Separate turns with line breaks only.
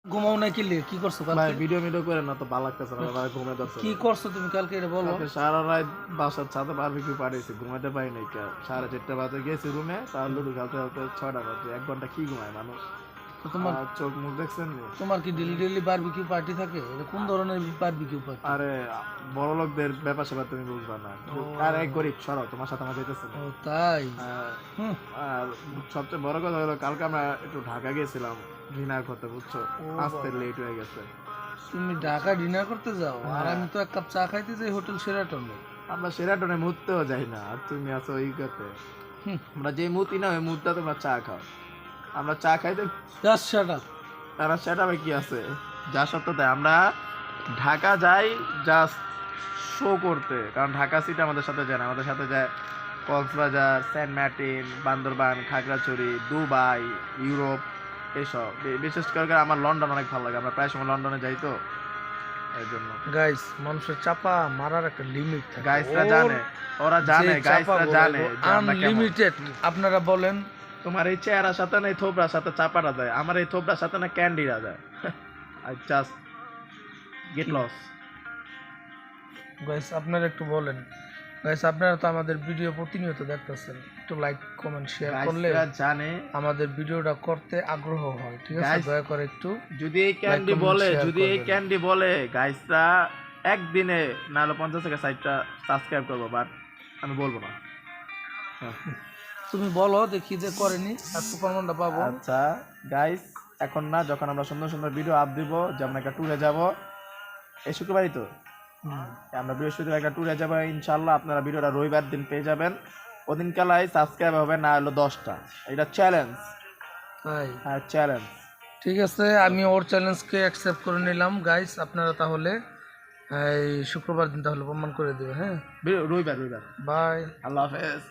ঘুমাও না কি কি করছো
ভাই
কালকে?
ভিডিও মিডিও করে না তো ভালো লাগতেছে না ভাই, ঘুমে যাচ্ছে।
কি করছো তুমি কালকে এটা বলো।
কালকে সারা রাত বাসার ছাদে বারবিকিউ পাঠিয়েছি, ঘুমাতে পারি নাই। 4:30 বাজে গেছি রুমে, তার লুডু খেলতে খেলতে 6টা বাজে। 1 ঘন্টা কি ঘুমায় মানুষ?
তো তোমার
চোখ মুখ দেখছেন?
তোমার কি ডেলি ডেলি বারবিকিউ পার্টি থাকে? এটা কোন ধরনের বারবিকিউ পার্টি?
আরে বড় লোকদের ব্যাপার স্যাপার তুমি বুঝবা না। আর এক গরিব সরাও, তোমার সাথে আমার যেতেছে না।
ও তাই? হুম।
আর সবচেয়ে বড় কথা হলো কালকে আমরা একটু ঢাকা গেছিলাম ডিনার করতে, বুঝছো? আসতে লেট হয়ে গেছে।
তুমি ঢাকা ডিনার করতে যাও আর
হ্যাঁ।
আমি তো এক কাপ চা খাইতে যাই হোটেল শেরাটনে।
আমরা সেরাটনে মুততেও যাই না, আর তুমি আছো ওই কাতে। আমরা যে মুতি না ওই মুতটা তোমরা চা খাও, আমরা চা খাইতে।
Just shut up.
তারা সেটা কি আছে? যা সত্য তাই। আমরা ঢাকা যাই জাস্ট শো করতে, কারণ ঢাকা সিটি আমাদের সাথে যায় না। আমাদের সাথে যায় কক্সবাজার, সেন্ট মার্টিন, বান্দরবান, খাগড়াছড়ি, দুবাই, ইউরোপ এসব। বিশেষ করে আমার লন্ডন অনেক ভালো লাগে, আমরা প্রায় সময় লন্ডনে যাই তো এই জন্য।
গাইস, মানুষের চাপা মারার একটা লিমিট থাকে।
গাইসরা জানে, ওরা জানে, গাইসরা জানে যে আমরা কেমন।
আনলিমিটেড। আপনারা বলেন
তোমার এই চেহারার সাথে না এই থোবরার সাথে চাপাটা যায়, আমার এই থোবরার সাথে না ক্যান্ডিরা যায়। I just get lost.
Guys, আপনারা একটু বলেন। গাইস, আপনারা তো আমাদের ভিডিও প্রতিনিয়ত দেখতেছেন, একটু লাইক কমেন্ট শেয়ার করলে
জানে
আমাদের ভিডিওটা করতে আগ্রহ হয়। ঠিক আছে, দয়া করে একটু
যদি এই ক্যান্ডি বলে, যদি এই ক্যান্ডি বলে গাইসরা একদিনে না হলে 50 থেকে 60টা সাবস্ক্রাইব করবো, বাট আমি বলবো না।
তুমি বলো, দেখি যে করেনি আর প্রমাণটা পাবো।
আচ্ছা গাইস, এখন না, যখন আমরা সুন্দর সুন্দর ভিডিও আপ দিব, যেমন একটা ট্যুরে যাব এই শুক্রবারই তো, আমরা বৃহস্পতিবার একটা ট্যুরে যাবো ইনশাল্লাহ। আপনারা ভিডিওটা রবিবার দিন পেয়ে যাবেন। ওদিন কালাই সাবস্ক্রাইব হবে না হলো 10টা। এটা চ্যালেঞ্জ।
তাই?
হ্যাঁ, চ্যালেঞ্জ।
ঠিক আছে, আমি ওর চ্যালেঞ্জকে অ্যাকসেপ্ট করে নিলাম। গাইস, আপনারা তাহলে এই শুক্রবার দিন তাহলে প্রমাণ করে দেবে। হ্যাঁ,
রবিবার।
বাই।
আল্লাহ হাফেজ।